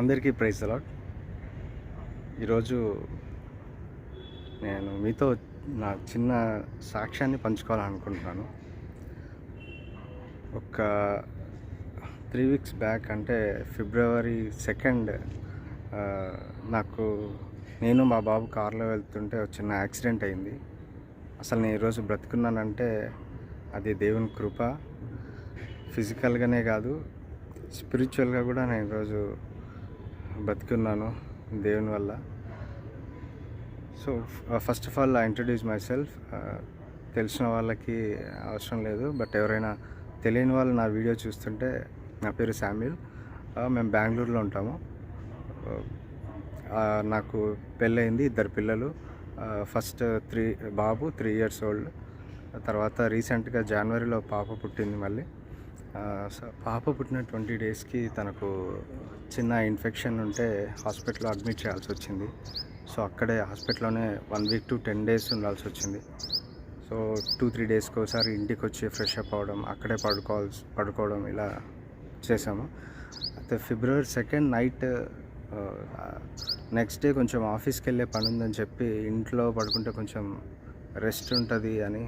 అందరికీ praise the lord. ఈరోజు నేను మీతో నా చిన్న సాక్ష్యాన్ని పంచుకోవాలనుకుంటున్నాను. ఒక 3 వీక్స్ బ్యాక్ అంటే ఫిబ్రవరి 2 నాకు నేను మా బాబు కార్లో వెళ్తుంటే ఒక చిన్న యాక్సిడెంట్ అయింది. అసలు నేను ఈరోజు బ్రతుకున్నానంటే అది దేవుని కృప. ఫిజికల్గానే కాదు, స్పిరిచువల్గా కూడా నేను ఈరోజు బతికున్నాను దేవుని వల్ల. So first of all I introduce my self. తెలిసిన వాళ్ళకి అవసరం లేదు, బట్ ఎవరైనా తెలియని వాళ్ళు నా వీడియో చూస్తుంటే, నా పేరు శామ్యూల్. మేము బెంగళూరులో ఉంటాము. నాకు పెళ్ళయింది, 2 పిల్లలు. ఫస్ట్ బాబు 3 years old. తర్వాత రీసెంట్గా జనవరిలో పాప పుట్టింది మళ్ళీ. సో పాప పుట్టిన 20 daysకి తనకు చిన్న ఇన్ఫెక్షన్ ఉంటే హాస్పిటల్లో అడ్మిట్ చేయాల్సి వచ్చింది. సో అక్కడే హాస్పిటల్లోనే 1 week to 10 days ఉండాల్సి వచ్చింది. సో 2-3 daysకి ఒకసారి ఇంటికి వచ్చి ఫ్రెష్ అప్ అవ్వడం, అక్కడే పడుకోవడం ఇలా చేసాము. అయితే ఫిబ్రవరి 2 నైట్ నెక్స్ట్ డే కొంచెం ఆఫీస్కి వెళ్ళే పని ఉందని చెప్పి ఇంట్లో పడుకుంటే కొంచెం రెస్ట్ ఉంటుంది అని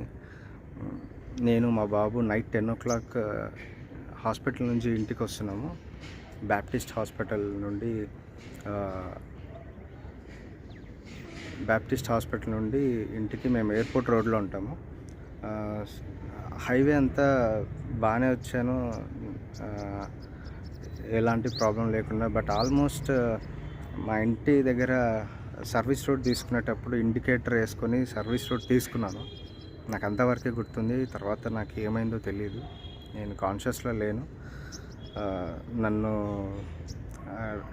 నేను మా బాబు నైట్ 10 o'clock హాస్పిటల్ నుంచి ఇంటికి వస్తున్నాము. బ్యాప్టిస్ట్ హాస్పిటల్ నుండి ఇంటికి మేము ఎయిర్పోర్ట్ రోడ్లో ఉంటాము. హైవే అంతా బాగానే వచ్చాను, ఎలాంటి ప్రాబ్లం లేకుండా. బట్ ఆల్మోస్ట్ మా ఇంటి దగ్గర సర్వీస్ రోడ్ తీసుకునేటప్పుడు ఇండికేటర్ వేసుకొని సర్వీస్ రోడ్ తీసుకున్నాను. నాకు అంతవరకే గుర్తుంది, తర్వాత నాకు ఏమైందో తెలియదు. నేను కాన్షియస్లో లేను. నన్ను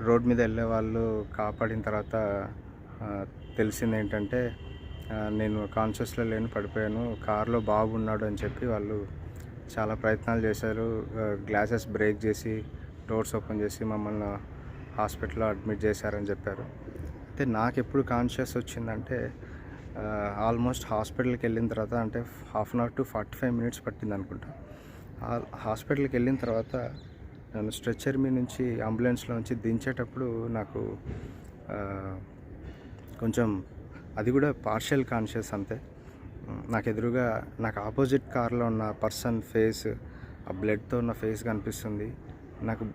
రోడ్ మీద వెళ్ళే వాళ్ళు కాపాడిన తర్వాత తెలిసింది ఏంటంటే నేను కాన్షియస్లో లేను, పడిపోయాను. కార్లో బాబు ఉన్నాడు అని చెప్పి వాళ్ళు చాలా ప్రయత్నాలు చేశారు. గ్లాసెస్ బ్రేక్ చేసి, డోర్స్ ఓపెన్ చేసి మమ్మల్ని హాస్పిటల్లో అడ్మిట్ చేశారని చెప్పారు. అయితే నాకు ఎప్పుడు కాన్షియస్ వచ్చిందంటే ఆల్మోస్ట్ హాస్పిటల్కి వెళ్ళిన తర్వాత, అంటే 1/2 hour to 45 minutes పట్టింది అనుకుంటా. హాస్పిటల్కి వెళ్ళిన తర్వాత నన్ను స్ట్రెచ్చర్ మీద నుంచి అంబులెన్స్లో నుంచి దించేటప్పుడు నాకు కొంచెం, అది కూడా పార్షియల్ కాన్షియస్ అంతే. నాకు ఎదురుగా నాకు ఆపోజిట్ కార్లో ఉన్న పర్సన్ ఫేస్, ఆ బ్లడ్తో ఉన్న ఫేస్ కనిపిస్తుంది. నాకు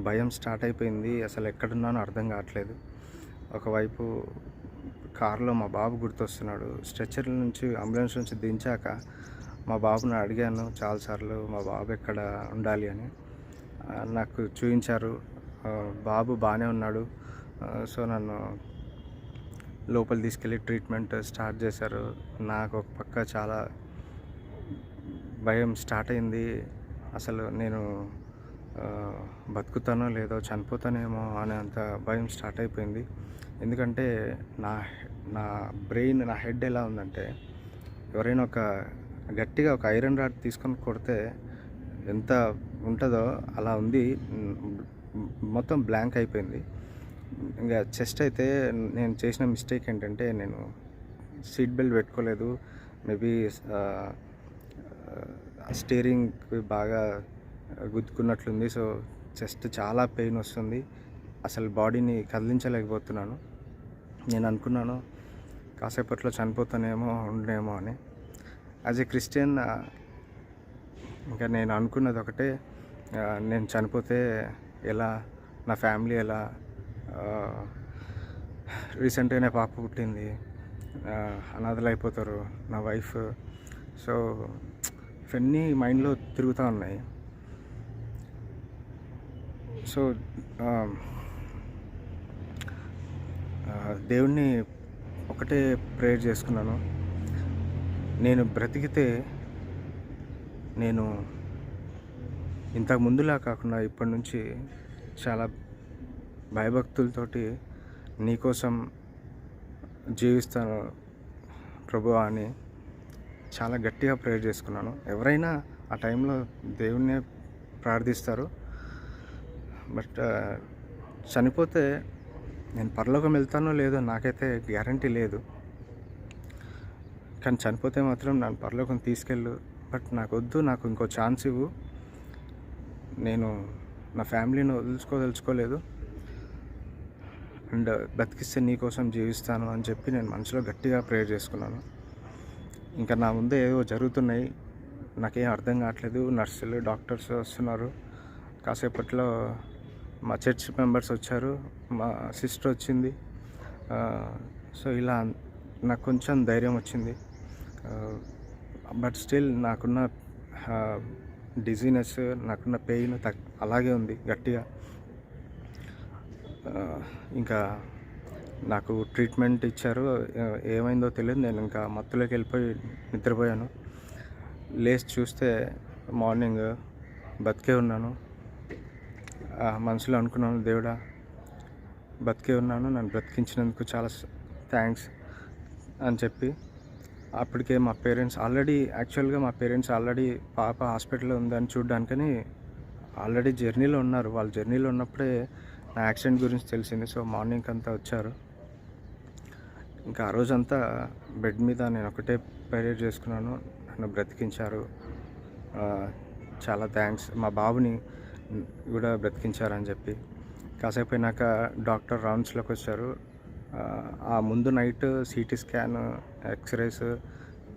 భయం స్టార్ట్ అయిపోయింది. అసలు ఎక్కడున్నానో అర్థం కావట్లేదు. ఒకవైపు కార్లో మా బాబు గుర్తొస్తున్నాడు. స్ట్రెచ్చర్ నుంచి అంబులెన్స్ నుంచి దించాక మా బాబుని అడిగాను చాలాసార్లు, మా బాబు ఎక్కడ ఉండాలి అని. నాకు చూపించారు, బాబు బాగానే ఉన్నాడు. సో నన్ను లోపల తీసుకెళ్ళి ట్రీట్మెంట్ స్టార్ట్ చేశారు. నాకు ఒక పక్క చాలా భయం స్టార్ట్ అయింది. అసలు నేను బతుకుతానో లేదో, చనిపోతానేమో అనే అంత భయం స్టార్ట్ అయిపోయింది. ఎందుకంటే నా బ్రెయిన్, నా హెడ్ ఎలా ఉందంటే, ఎవరైనా గట్టిగా ఒక ఐరన్ రాడ్ తీసుకొని కొడితే ఎంత ఉంటుందో అలా ఉంది. మొత్తం బ్లాంక్ అయిపోయింది. ఇంకా చెస్ట్ అయితే నేను చేసిన మిస్టేక్ ఏంటంటే, నేను సీట్ బెల్ట్ పెట్టుకోలేదు. మేబీ స్టీరింగ్ బాగా గుద్దుకున్నట్లుంది. సో చెస్ట్ చాలా పెయిన్ వస్తుంది. అసలు బాడీని కదిలించలేకపోతున్నాను. నేను అనుకున్నాను కాసేపట్లో చనిపోతానేమో, ఉండనేమో అని. యాజ్ ఏ క్రిస్టియన్ ఇంకా నేను అనుకున్నది ఒకటే, నేను చనిపోతే ఎలా, నా ఫ్యామిలీ ఎలా, రీసెంట్గానే పాప పుట్టింది, అనాథలు అయిపోతారు నా వైఫ్. సో ఇవన్నీ మైండ్లో తిరుగుతూ ఉన్నాయి. సో దేవుణ్ణి ఒకటే ప్రేయర్ చేసుకున్నాను, నేను బ్రతికితే నేను ఇంతకు ముందులా కాకుండా ఇప్పటి నుంచి చాలా భయభక్తులతోటి నీకోసం జీవిస్తాను ప్రభువా అని చాలా గట్టిగా ప్రేయర్ చేసుకున్నాను. ఎవరైనా ఆ టైంలో దేవుణ్ణే ప్రార్థిస్తారు. బట్ చనిపోతే నేను పరలోకం వెళ్తానో లేదో నాకైతే గ్యారంటీ లేదు. కానీ చనిపోతే మాత్రం నన్ను పరలోకం తీసుకెళ్ళు, బట్ నాకు వద్దు, నాకు ఇంకో ఛాన్స్ ఇవ్వు. నేను నా ఫ్యామిలీని వదులుకోదలుచుకోలేదు. అండ్ బతికిస్తే నీ కోసం జీవిస్తాను అని చెప్పి నేను మనసులో గట్టిగా ప్రేయర్ చేసుకున్నాను. ఇంకా నా ముందే ఏవో జరుగుతున్నాయి, నాకేం అర్థం కావట్లేదు. నర్సులు, డాక్టర్స్ వస్తున్నారు. కాసేపట్లో మా చర్చ్ మెంబర్స్ వచ్చారు, మా సిస్టర్ వచ్చింది. సో ఇలా నాకు కొంచెం ధైర్యం వచ్చింది. బట్ స్టిల్ నాకున్న డిజీనెస్, నాకున్న పెయిన్ అలాగే ఉంది గట్టిగా. ఇంకా నాకు ట్రీట్మెంట్ ఇచ్చారు. ఏమైందో తెలియదు. నేను ఇంకా మత్తులోకి వెళ్ళిపోయి నిద్రపోయాను. లేచి చూస్తే మార్నింగ్ బతికే ఉన్నాను. మనసులో అనుకున్నాను, దేవుడా బతికే ఉన్నాను, నన్ను బ్రతికించినందుకు చాలా థ్యాంక్స్ అని చెప్పి. అప్పటికే మా పేరెంట్స్ ఆల్రెడీ పాప హాస్పిటల్లో ఉందని చూడడానికని ఆల్రెడీ జర్నీలో ఉన్నారు. వాళ్ళు జర్నీలో ఉన్నప్పుడే నా యాక్సిడెంట్ గురించి తెలిసింది. సో మార్నింగ్ అంతా వచ్చారు. ఇంకా ఆ రోజంతా బెడ్ మీద నేను ఒకటే ప్రేయర్ చేసుకున్నాను, నన్ను బ్రతికించారు, చాలా థ్యాంక్స్. మా బాబుని కూడా బ్రతికించారని చెప్పి. కాసేపు అయినాక డాక్టర్ రౌండ్స్లోకి వచ్చారు. ఆ ముందు నైట్ సిటీ స్కాన్, ఎక్స్రేస్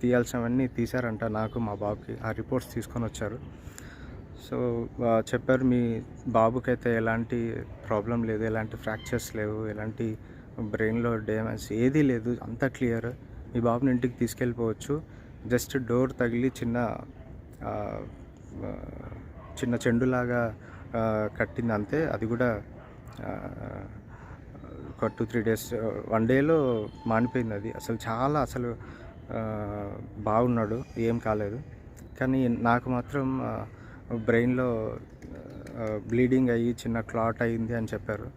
తీయాల్సినవన్నీ తీశారంట నాకు, మా బాబుకి. ఆ రిపోర్ట్స్ తీసుకొని వచ్చారు. సో చెప్పారు, మీ బాబుకైతే ఎలాంటి ప్రాబ్లం లేదు, ఎలాంటి ఫ్రాక్చర్స్ లేవు, ఎలాంటి బ్రెయిన్లో డ్యామేజ్ ఏదీ లేదు, అంతా క్లియర్. మీ బాబుని ఇంటికి తీసుకెళ్ళిపోవచ్చు. జస్ట్ డోర్ తగిలి చిన్న చెండులాగా కట్టింది అంతే. అది కూడా ఒక 2-3 days, 1 dayలో మానిపోయింది అది. అసలు బాగున్నాడు, ఏం కాలేదు. కానీ నాకు మాత్రం బ్రెయిన్లో బ్లీడింగ్ అయ్యి చిన్న క్లాట్ అయ్యింది అని చెప్పారు.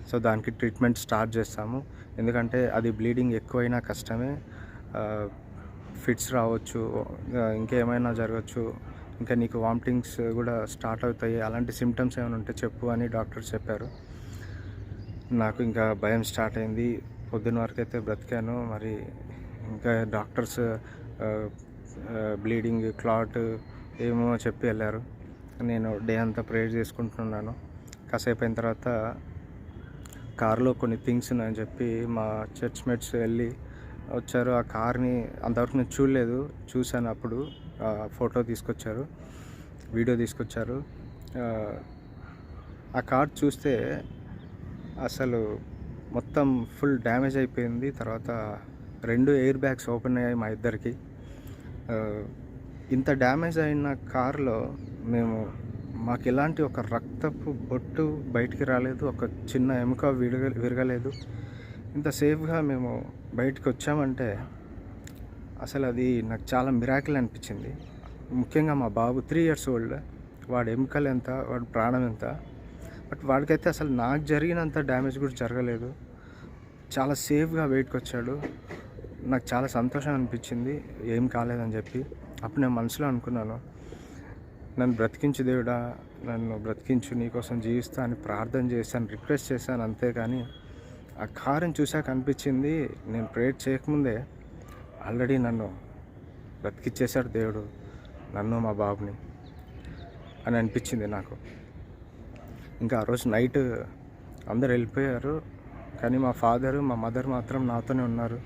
సో దానికి ట్రీట్మెంట్ స్టార్ట్ చేస్తాము. ఎందుకంటే అది బ్లీడింగ్ ఎక్కువైనా కష్టమే, ఫిట్స్ రావచ్చు, ఇంకేమైనా జరగచ్చు, ఇంకా నీకు వామిటింగ్స్ కూడా స్టార్ట్ అవుతాయి, అలాంటి సిమ్టమ్స్ ఏమైనా ఉంటే చెప్పు అని డాక్టర్స్ చెప్పారు. నాకు ఇంకా భయం స్టార్ట్ అయింది. పొద్దున్న వరకు అయితే బ్రతికాను, మరి ఇంకా డాక్టర్స్ బ్లీడింగ్, క్లాట్ ఏమో చెప్పి వెళ్ళారు. నేను డే అంతా ప్రేయర్ చేసుకుంటున్నాను. కాసేపు అయిన తర్వాత కార్లో కొన్ని థింగ్స్ ఉన్నాయని చెప్పి మా చర్చ్ మేట్స్ వెళ్ళి వచ్చారు. ఆ కార్ని అంతవరకు నేను చూడలేదు, చూశాను అప్పుడు. ఫోటో తీసుకొచ్చారు, వీడియో తీసుకొచ్చారు. ఆ కార్ చూస్తే అసలు మొత్తం ఫుల్ డ్యామేజ్ అయిపోయింది. తర్వాత 2 ఎయిర్ బ్యాగ్స్ ఓపెన్ అయ్యాయి మా ఇద్దరికి. ఇంత డ్యామేజ్ అయిన కార్లో మాకు ఎలాంటి ఒక రక్తపు బొట్టు బయటికి రాలేదు, ఒక చిన్న ఎముక విరగలేదు. ఇంత సేఫ్గా మేము బయటికి వచ్చామంటే అసలు అది నాకు చాలా మిరాకిల్ అనిపించింది. ముఖ్యంగా మా బాబు 3 years old, వాడి ఎముకలు ఎంత, వాడి ప్రాణం ఎంత. బట్ వాడికైతే అసలు నాకు జరిగినంత డ్యామేజ్ కూడా జరగలేదు. చాలా సేఫ్గా బయటకు వచ్చాడు. నాకు చాలా సంతోషం అనిపించింది, ఏం కాలేదని చెప్పి. అప్పుడు నేను మనసులో అనుకున్నాను, నన్ను బ్రతికించు దేవుడా, నన్ను బ్రతికించు, నీకోసం జీవిస్తా అని ప్రార్థన చేశాను, రిక్వెస్ట్ చేశాను. అంతేగాని ఆ కారుని చూసాక అనిపించింది, నేను ప్రేయర్ చేయకముందే ఆల్రెడీ నన్ను బ్రతికిచ్చేశాడు దేవుడు, నన్ను మా బాబుని అని అనిపించింది నాకు. ఇంకా ఆ రోజు నైట్ అందరు వెళ్ళిపోయారు, కానీ మా ఫాదరు, మా మదర్ మాత్రం నాతోనే ఉన్నారు.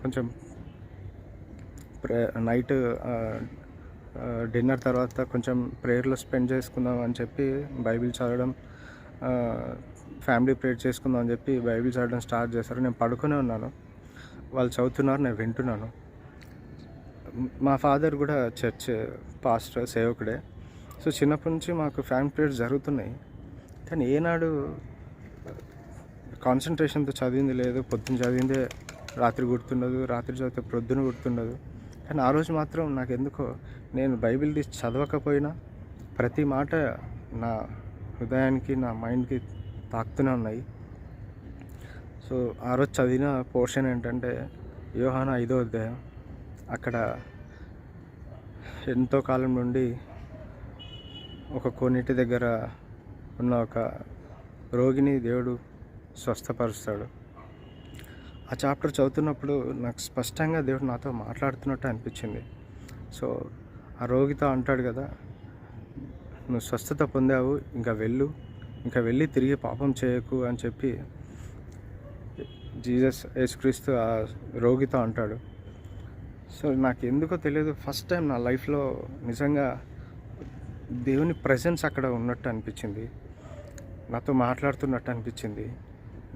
కొంచెం నైట్ డిన్నర్ తర్వాత కొంచెం ప్రేయర్లో స్పెండ్ చేసుకుందాం అని చెప్పి బైబిల్ చదవడం, ఫ్యామిలీ ప్రేయర్ చేసుకుందాం అని చెప్పి బైబిల్ చదవడం స్టార్ట్ చేశారు. నేను పడుకునే ఉన్నాను, వాళ్ళు చదువుతున్నారు, నేను వింటున్నాను. మా ఫాదర్ కూడా చర్చ్ పాస్టర్, సేవకుడే. సో చిన్నప్పటి నుంచి మాకు ఫ్యామిలీ ప్రేయర్స్ జరుగుతున్నాయి, కానీ ఏనాడు కాన్సన్ట్రేషన్తో చదివింది లేదు. పొద్దున్న చదివిందే రాత్రి గుర్తుండదు, రాత్రి చదివితే ప్రొద్దున గుర్తుండదు. కానీ ఆ రోజు మాత్రం నాకు ఎందుకో, నేను బైబిల్ తీసి చదవకపోయినా ప్రతి మాట నా హృదయానికి, నా మైండ్కి తాకుతూనే ఉన్నాయి. సో ఆ రోజు చదివిన పోర్షన్ ఏంటంటే యోహాను 5వ అధ్యాయం. అక్కడ ఎంతో కాలం నుండి ఒక కోనేటి దగ్గర ఉన్న ఒక రోగిని దేవుడు స్వస్థపరుస్తాడు. ఆ చాప్టర్ చదువుతున్నప్పుడు నాకు స్పష్టంగా దేవుడు నాతో మాట్లాడుతున్నట్టు అనిపించింది. సో ఆ రోగితో అంటాడు కదా, నువ్వు స్వస్థత పొందావు, ఇంకా వెళ్ళు, ఇంకా వెళ్ళి తిరిగి పాపం చేయకు అని చెప్పి యేసుక్రీస్తు ఆ రోగితో అంటాడు. సో నాకు ఎందుకో తెలియదు, ఫస్ట్ టైం నా లైఫ్లో నిజంగా దేవుని ప్రెజెన్స్ అక్కడ ఉన్నట్టు అనిపించింది, నాతో మాట్లాడుతున్నట్టు అనిపించింది.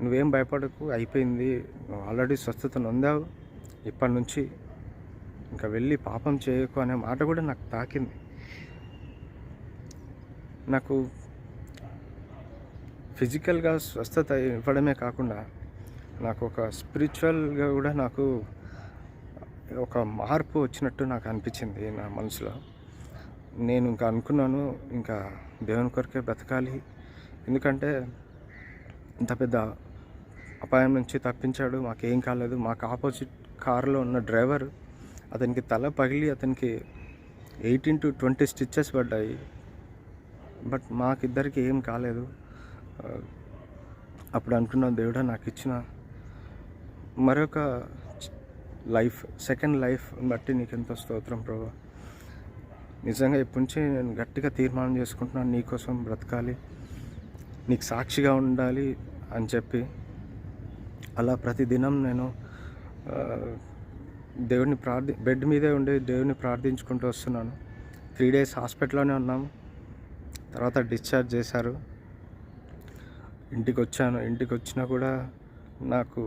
నువ్వేం భయపడకు, అయిపోయింది, నువ్వు ఆల్రెడీ స్వస్థత నొందావు, ఇప్పటి నుంచి ఇంకా వెళ్ళి పాపం చేయకు అనే మాట కూడా నాకు తాకింది. నాకు ఫిజికల్గా స్వస్థత ఇవ్వడమే కాకుండా నాకు ఒక స్పిరిచువల్గా కూడా నాకు ఒక మార్పు వచ్చినట్టు నాకు అనిపించింది నా మనసులో. నేను ఇంకా అనుకున్నాను, ఇంకా దేవుని కొరకే బ్రతకాలి, ఎందుకంటే ఇంత పెద్ద అపాయం నుంచి తప్పించాడు, మాకేం కాలేదు. మాకు ఆపోజిట్ కారులో ఉన్న డ్రైవర్, అతనికి తల పగిలి అతనికి 18 to 20 స్టిచెస్ పడ్డాయి, బట్ మాకిద్దరికి ఏం కాలేదు. అప్పుడు అనుకున్నాను, దేవుడా నాకు ఇచ్చిన మరొక లైఫ్, సెకండ్ లైఫ్ బట్టి నీకు ఎంతో స్తోత్రం ప్రభా. నిజంగా ఇప్పటి నుంచి నేను గట్టిగా తీర్మానం చేసుకుంటున్నాను, నీకోసం బ్రతకాలి, నీకు సాక్షిగా ఉండాలి అని చెప్పి. అలా ప్రతిదినం నేను దేవుడిని బెడ్ మీదే ఉండి దేవుడిని ప్రార్థించుకుంటూ వస్తున్నాను. 3 days హాస్పిటల్లోనే ఉన్నాము, తర్వాత డిశ్చార్జ్ చేశారు. ఇంటికి వచ్చాను. ఇంటికి వచ్చినా కూడా నాకు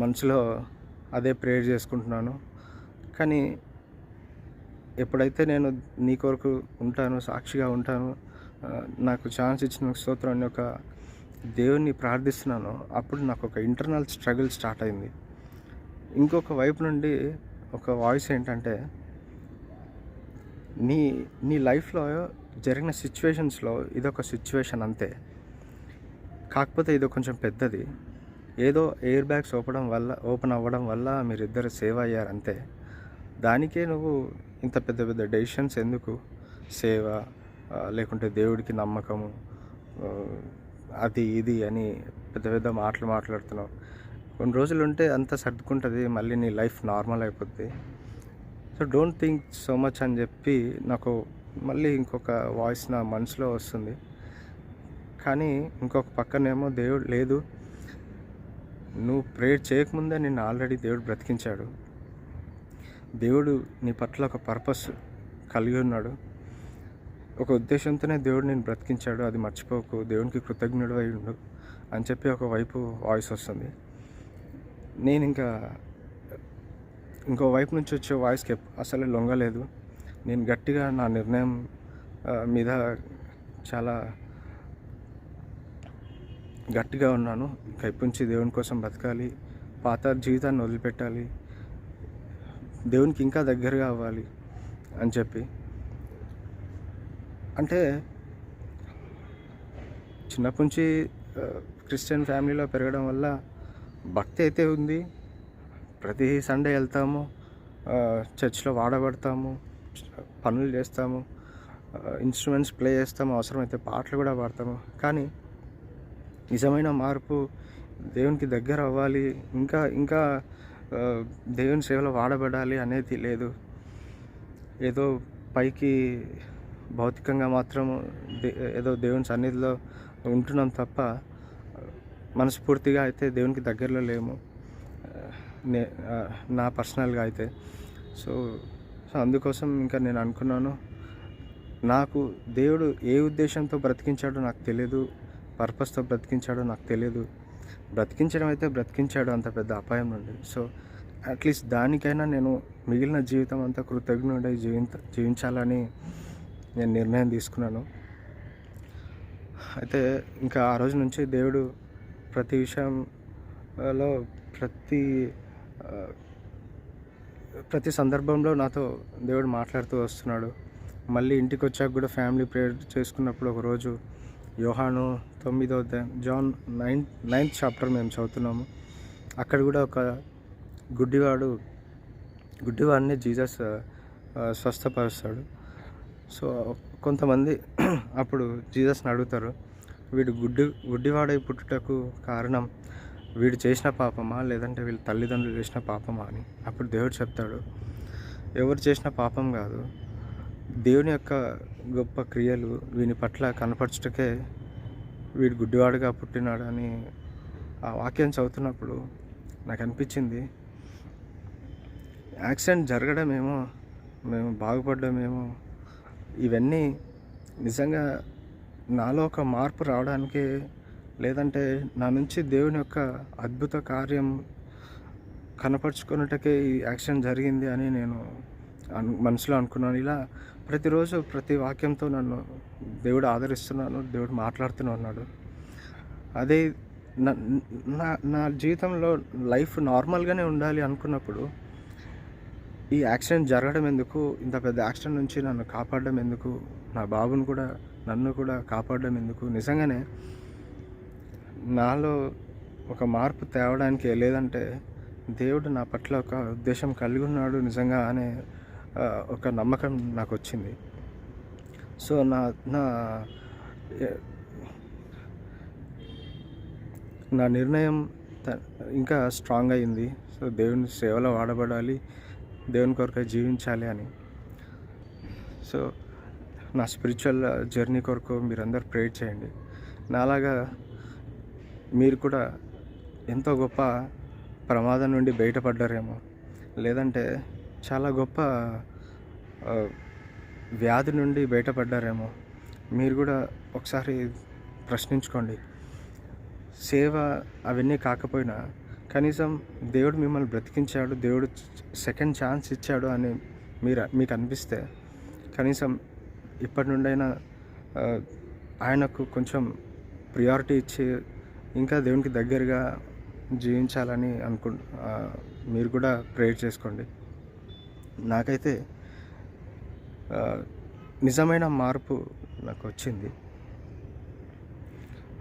మనసులో అదే ప్రేయర్ చేసుకుంటున్నాను. కానీ ఎప్పుడైతే నేను నీ కొరకు ఉంటాను, సాక్షిగా ఉంటాను, నాకు ఛాన్స్ ఇచ్చిన స్తోత్రం అని ఒక దేవుణ్ణి ప్రార్థిస్తున్నాను, అప్పుడు నాకు ఒక ఇంటర్నల్ స్ట్రగుల్ స్టార్ట్ అయింది. ఇంకొక వైపు నుండి ఒక వాయిస్ ఏంటంటే, నీ లైఫ్లో జరిగిన సిచ్యువేషన్స్లో ఇదొక సిచ్యువేషన్ అంతే, కాకపోతే ఇది కొంచెం పెద్దది, ఏదో ఎయిర్ బ్యాగ్స్ ఓపెన్ అవ్వడం వల్ల మీరిద్దరు సేవ్ అయ్యారు అంతే. దానికే నువ్వు ఇంత పెద్ద పెద్ద డెసిషన్స్ ఎందుకు? సేవ లేకుంటే దేవుడికి నమ్మకము, అది ఇది అని పెద్ద పెద్ద మాటలు మాట్లాడుతున్నావు. కొన్ని రోజులు ఉంటే అంతా సర్దుకుంటుంది, మళ్ళీ నీ లైఫ్ నార్మల్ అయిపోద్ది. So don't think so much అని చెప్పి నాకు మళ్ళీ ఇంకొక వాయిస్ నా మనసులో వస్తుంది. కానీ ఇంకొక పక్కనేమో దేవుడు లేదు, నువ్వు ప్రేయర్ చేయకముందే నిన్ను ఆల్రెడీ దేవుడు బ్రతికించాడు. దేవుడు నీ పట్ల ఒక పర్పస్ కలిగి ఉన్నాడు, ఒక ఉద్దేశంతోనే దేవుడు నేను బ్రతికించాడు, అది మర్చిపోకు, దేవునికి కృతజ్ఞుడు అయి ఉండు అని చెప్పి ఒకవైపు వాయిస్ వస్తుంది. నేను ఇంకో వైపు నుంచి వచ్చే వాయిస్కి అసలు లొంగలేదు. నేను గట్టిగా నా నిర్ణయం మీద చాలా గట్టిగా ఉన్నాను. ఇంకా ఇప్పటి నుంచి దేవుని కోసం బతకాలి, పాత జీవితాన్ని వదిలిపెట్టాలి, దేవునికి ఇంకా దగ్గరగా అవ్వాలి అని చెప్పి. అంటే చిన్నప్పటి నుంచి క్రిస్టియన్ ఫ్యామిలీలో పెరగడం వల్ల భక్తి అయితే ఉంది, ప్రతి సండే వెళ్తాము, చర్చ్లో వాడబడతాము, పనులు చేస్తాము, ఇన్స్ట్రుమెంట్స్ ప్లే చేస్తాము, అవసరమైతే పాటలు కూడా పాడతాము. కానీ నిజమైన మార్పు, దేవునికి దగ్గర అవ్వాలి, ఇంకా ఇంకా దేవుని సేవలో వాడబడాలి అనేది లేదు. ఏదో పైకి భౌతికంగా మాత్రం ఏదో దేవుని సన్నిధిలో ఉంటున్నాం తప్ప మనస్ఫూర్తిగా అయితే దేవునికి దగ్గరలో లేము, నా పర్సనల్గా అయితే. సో అందుకోసం ఇంకా నేను అనుకున్నాను, నాకు దేవుడు ఏ ఉద్దేశంతో బ్రతికించాడో నాకు తెలియదు, పర్పస్తో బ్రతికించాడో నాకు తెలియదు. బ్రతికించడం అయితే బ్రతికించాడు అంత పెద్ద అపాయం నుండి. సో అట్లీస్ట్ దానికైనా నేను మిగిలిన జీవితం అంతా కృతజ్ఞుడై జీవించాలని నేను నిర్ణయం తీసుకున్నాను. అయితే ఇంకా ఆ రోజు నుంచి దేవుడు ప్రతి విషయంలో ప్రతి సందర్భంలో నాతో దేవుడు మాట్లాడుతూ వస్తున్నాడు. మళ్ళీ ఇంటికి వచ్చాక కూడా ఫ్యామిలీ ప్రేయర్ చేసుకున్నప్పుడు ఒకరోజు యోహాను 9వ అధ్యాయం, జాన్ 9th చాప్టర్ మేము చదువుతున్నాము. అక్కడ కూడా ఒక గుడ్డివాడిని జీసస్ స్వస్థపరుస్తాడు. సో కొంతమంది అప్పుడు జీసస్ని అడుగుతారు, వీడు గుడ్డివాడై పుట్టుటకు కారణం వీడు చేసిన పాపమా లేదంటే వీళ్ళ తల్లిదండ్రులు చేసిన పాపమా అని. అప్పుడు దేవుడు చెప్తాడు, ఎవరు చేసిన పాపం కాదు, దేవుని యొక్క గొప్ప క్రియలు వీని పట్ల కనపరచుటకే వీడు గుడ్డివాడుగా పుట్టినాడని ఆ వాక్యం చదువుతున్నప్పుడు నాకు అనిపించింది, యాక్సిడెంట్ జరగడమేమో, మేము బాగుపడ్డమేమో, ఇవన్నీ నిజంగా నాలో ఒక మార్పు రావడానికే, లేదంటే నా నుంచి దేవుని యొక్క అద్భుత కార్యం కనపరుచుకున్నటకే ఈ యాక్సిడెంట్ జరిగింది అని నేను మనసులో అనుకున్నాను. ఇలా ప్రతిరోజు ప్రతి వాక్యంతో నన్ను దేవుడు ఆదరిస్తున్నాను, దేవుడు మాట్లాడుతూనే ఉన్నాడు. అదే నా నా నా జీవితంలో లైఫ్ నార్మల్గానే ఉండాలి అనుకున్నప్పుడు ఈ యాక్సిడెంట్ జరగడం ఎందుకు, ఇంత పెద్ద యాక్సిడెంట్ నుంచి నన్ను కాపాడడం ఎందుకు, నా బాబుని కూడా నన్ను కూడా కాపాడడం ఎందుకు, నిజంగానే నాలో ఒక మార్పు తేవడానికి, లేదంటే దేవుడు నా పట్ల ఒక ఉద్దేశం కలిగి ఉన్నాడు నిజంగా అనే ఒక నమ్మకం నాకు వచ్చింది. సో నా నా నా నిర్ణయం ఇంకా స్ట్రాంగ్ అయింది. సో దేవుని సేవలో వాడబడాలి, దేవుని కొరకై జీవించాలి అని. సో నా స్పిరిచువల్ జర్నీ కొరకు మీరందరూ ప్రేర్ చేయండి. నాలాగా మీరు కూడా ఎంతో గొప్ప ప్రమాదం నుండి బయటపడ్డారేమో, లేదంటే చాలా గొప్ప వ్యాధి నుండి బయటపడ్డారేమో. మీరు కూడా ఒకసారి ప్రశ్నించుకోండి. సేవ అవన్నీ కాకపోయినా కనీసం దేవుడు మిమ్మల్ని బ్రతికించాడు, దేవుడు సెకండ్ ఛాన్స్ ఇచ్చాడు అని మీకు అనిపిస్తే కనీసం ఇప్పటి నుండైనా ఆయనకు కొంచెం ప్రియారిటీ ఇచ్చి ఇంకా దేవునికి దగ్గరగా జీవించాలని మీరు కూడా ప్రేయర్ చేసుకోండి. నాకైతే నిజమైన మార్పు నాకు వచ్చింది,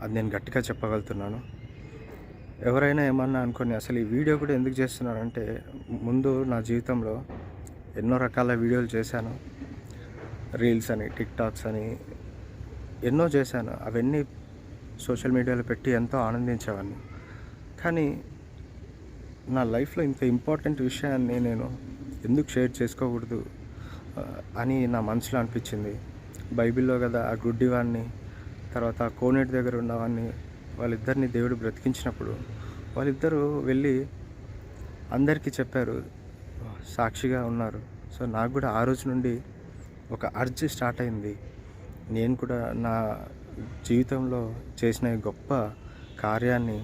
అది నేను గట్టిగా చెప్పగలుగుతున్నాను. ఎవరైనా ఏమన్నా అనుకోని అసలు ఈ వీడియో కూడా ఎందుకు చేస్తున్నానంటే, ముందు నా జీవితంలో ఎన్నో రకాల వీడియోలు చేశాను, రీల్స్ అని, టిక్టాక్స్ అని ఎన్నో చేశాను. అవన్నీ సోషల్ మీడియాలో పెట్టి ఎంతో ఆనందించేవాడిని. కానీ నా లైఫ్లో ఇంత ఇంపార్టెంట్ విషయాన్ని నేను ఎందుకు షేర్ చేసుకోకూడదు అని నా మనసులో అనిపించింది. బైబిల్లో కదా ఆ గుడ్డివాడిని, తర్వాత కోనేటి దగ్గర ఉన్నవాడిని, వాళ్ళిద్దరిని దేవుడు బ్రతికించినప్పుడు వాళ్ళిద్దరూ వెళ్ళి అందరికీ చెప్పారు, సాక్షిగా ఉన్నారు. సో నాకు కూడా ఆ రోజు నుండి ఒక అర్జ్ స్టార్ట్ అయింది. నేను కూడా నా జీవితంలో చేసిన గొప్ప కార్యాన్ని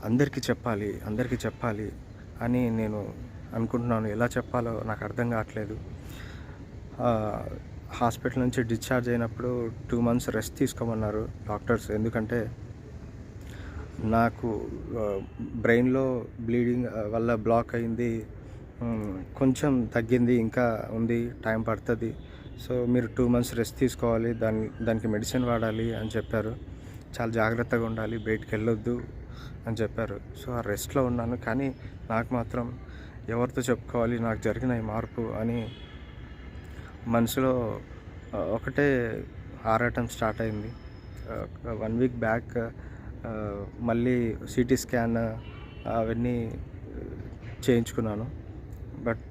అందరికీ చెప్పాలి అని నేను అనుకుంటున్నాను. ఎలా చెప్పాలో నాకు అర్థం కావట్లేదు. హాస్పిటల్ నుంచి డిశ్చార్జ్ అయినప్పుడు 2 months రెస్ట్ తీసుకోమన్నారు డాక్టర్స్. ఎందుకంటే నాకు బ్రెయిన్లో బ్లీడింగ్ వల్ల బ్లాక్ అయింది, కొంచెం తగ్గింది, ఇంకా ఉంది, టైం పడుతుంది. సో మీరు 2 months రెస్ట్ తీసుకోవాలి, దానికి మెడిసిన్ వాడాలి అని చెప్పారు. చాలా జాగ్రత్తగా ఉండాలి, బయటికి వెళ్ళొద్దు అని చెప్పారు. సో ఆ రెస్ట్లో ఉన్నాను. కానీ నాకు మాత్రం ఎవరితో చెప్పుకోవాలి నాకు జరిగిన ఈ మార్పు అని మనసులో ఒకటే ఆరాటం స్టార్ట్ అయింది. 1 week బ్యాక్ మళ్ళీ సిటీ స్కాన్ అవన్నీ చేయించుకున్నాను. బట్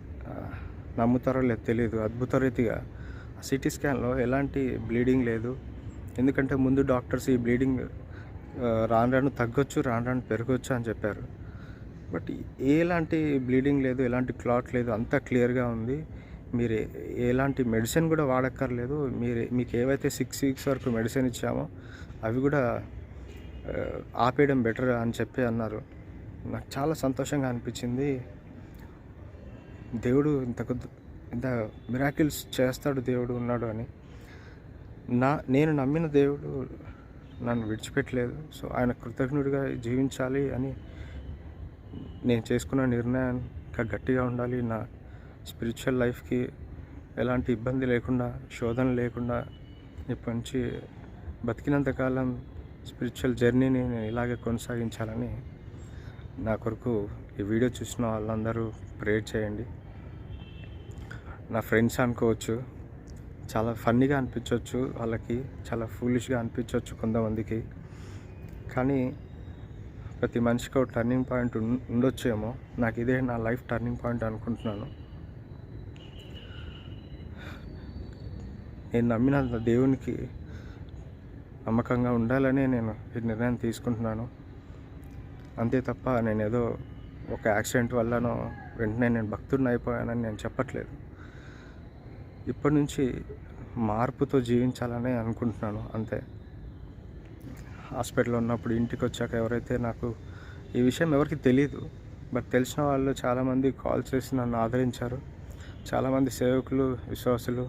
నమ్ముతారో లేదో తెలియదు, అద్భుత రీతిగా సిటీ స్కాన్లో ఎలాంటి బ్లీడింగ్ లేదు. ఎందుకంటే ముందు డాక్టర్స్ ఈ బ్లీడింగ్ రాను తగ్గొచ్చు, రాను పెరగొచ్చు అని చెప్పారు. బట్ ఎలాంటి బ్లీడింగ్ లేదు, ఎలాంటి క్లాట్ లేదు, అంతా క్లియర్గా ఉంది. మీరు ఎలాంటి మెడిసిన్ కూడా వాడక్కర్లేదు. మీకు ఏవైతే 6 weeks వరకు మెడిసిన్ ఇచ్చామో అవి కూడా ఆపేయడం బెటర్ అని చెప్పి అన్నారు. నాకు చాలా సంతోషంగా అనిపించింది. దేవుడు ఇంత మిరాకిల్స్ చేస్తాడు, దేవుడు ఉన్నాడు అని. నేను నమ్మిన దేవుడు నన్ను విడిచిపెట్టలేదు. సో ఆయన కృతజ్ఞుడిగా జీవించాలి అని నేను చేసుకున్న నిర్ణయం ఇంకా గట్టిగా ఉండాలి. నా స్పిరిచువల్ లైఫ్కి ఎలాంటి ఇబ్బంది లేకుండా, శోధన లేకుండా ఇప్పటి నుంచి బతికినంతకాలం స్పిరిచువల్ జర్నీని నేను ఇలాగే కొనసాగించాలని నా కొరకు ఈ వీడియో చూసిన వాళ్ళందరూ ప్రేయర్ చేయండి. నా ఫ్రెండ్స్ అనుకోవచ్చు, చాలా ఫన్నీగా అనిపించవచ్చు వాళ్ళకి, చాలా ఫూలిష్గా అనిపించవచ్చు కొంతమందికి. కానీ ప్రతి మనిషికి ఒక టర్నింగ్ పాయింట్ ఉండొచ్చేమో. నాకు ఇదే నా లైఫ్ టర్నింగ్ పాయింట్ అనుకుంటున్నాను. నేను నమ్మిన దేవునికి నమ్మకంగా ఉండాలని నేను ఈ నిర్ణయం తీసుకుంటున్నాను. అంతే తప్ప నేనేదో ఒక యాక్సిడెంట్ వల్లనో వెంటనే నేను భక్తుడిని అయిపోయానని నేను చెప్పట్లేదు. ఇప్పటి నుంచి మార్పుతో జీవించాలని అనుకుంటున్నాను అంతే. హాస్పిటల్లో ఉన్నప్పుడు ఇంటికి వచ్చాక ఎవరైతే నాకు ఈ విషయం ఎవరికి తెలీదు, బట్ తెలిసిన వాళ్ళు చాలామంది కాల్ చేసి నన్ను ఆదరించారు. చాలామంది సేవకులు, విశ్వాసులు,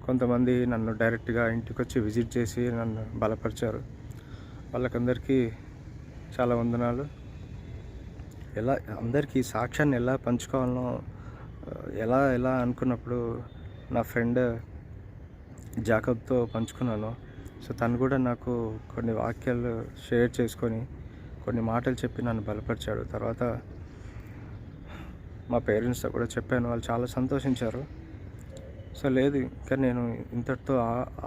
కొంతమంది నన్ను డైరెక్ట్గా ఇంటికి వచ్చి విజిట్ చేసి నన్ను బలపరిచారు. వాళ్ళకందరికీ చాలా వందనాలు. అందరికీ సాక్ష్యాన్ని ఎలా పంచుకోవాలనో ఎలా అనుకున్నప్పుడు నా ఫ్రెండ్ జాకబ్తో పంచుకున్నాను. సో తను కూడా నాకు కొన్ని వాక్యాలు షేర్ చేసుకొని కొన్ని మాటలు చెప్పి నన్ను బలపరిచాడు. తర్వాత మా పేరెంట్స్తో కూడా చెప్పాను, వాళ్ళు చాలా సంతోషించారు. సో లేదు ఇంకా నేను ఇంతటితో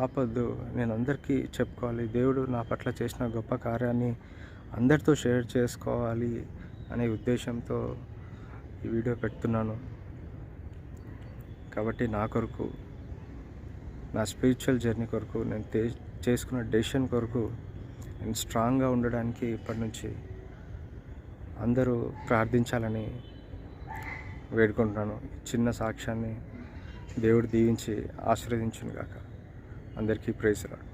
ఆపొద్దు, నేను అందరికీ చెప్పుకోవాలి, దేవుడు నా పట్ల చేసిన గొప్ప కార్యాన్ని అందరితో షేర్ చేసుకోవాలి అనే ఉద్దేశంతో ఈ వీడియో పెడుతున్నాను. కాబట్టి నా కొరకు, నా స్పిరిచువల్ జర్నీ కొరకు, నేను చేసుకున్న డెసిషన్ కొరకు నేను స్ట్రాంగ్గా ఉండడానికి ఇప్పటి నుంచి అందరూ ప్రార్థించాలని వేడుకుంటున్నాను. చిన్న సాక్ష్యాన్ని దేవుడు దీవించి ఆశీర్వదించును గాక. అందరికీ ప్రైజ్ లార్డ్.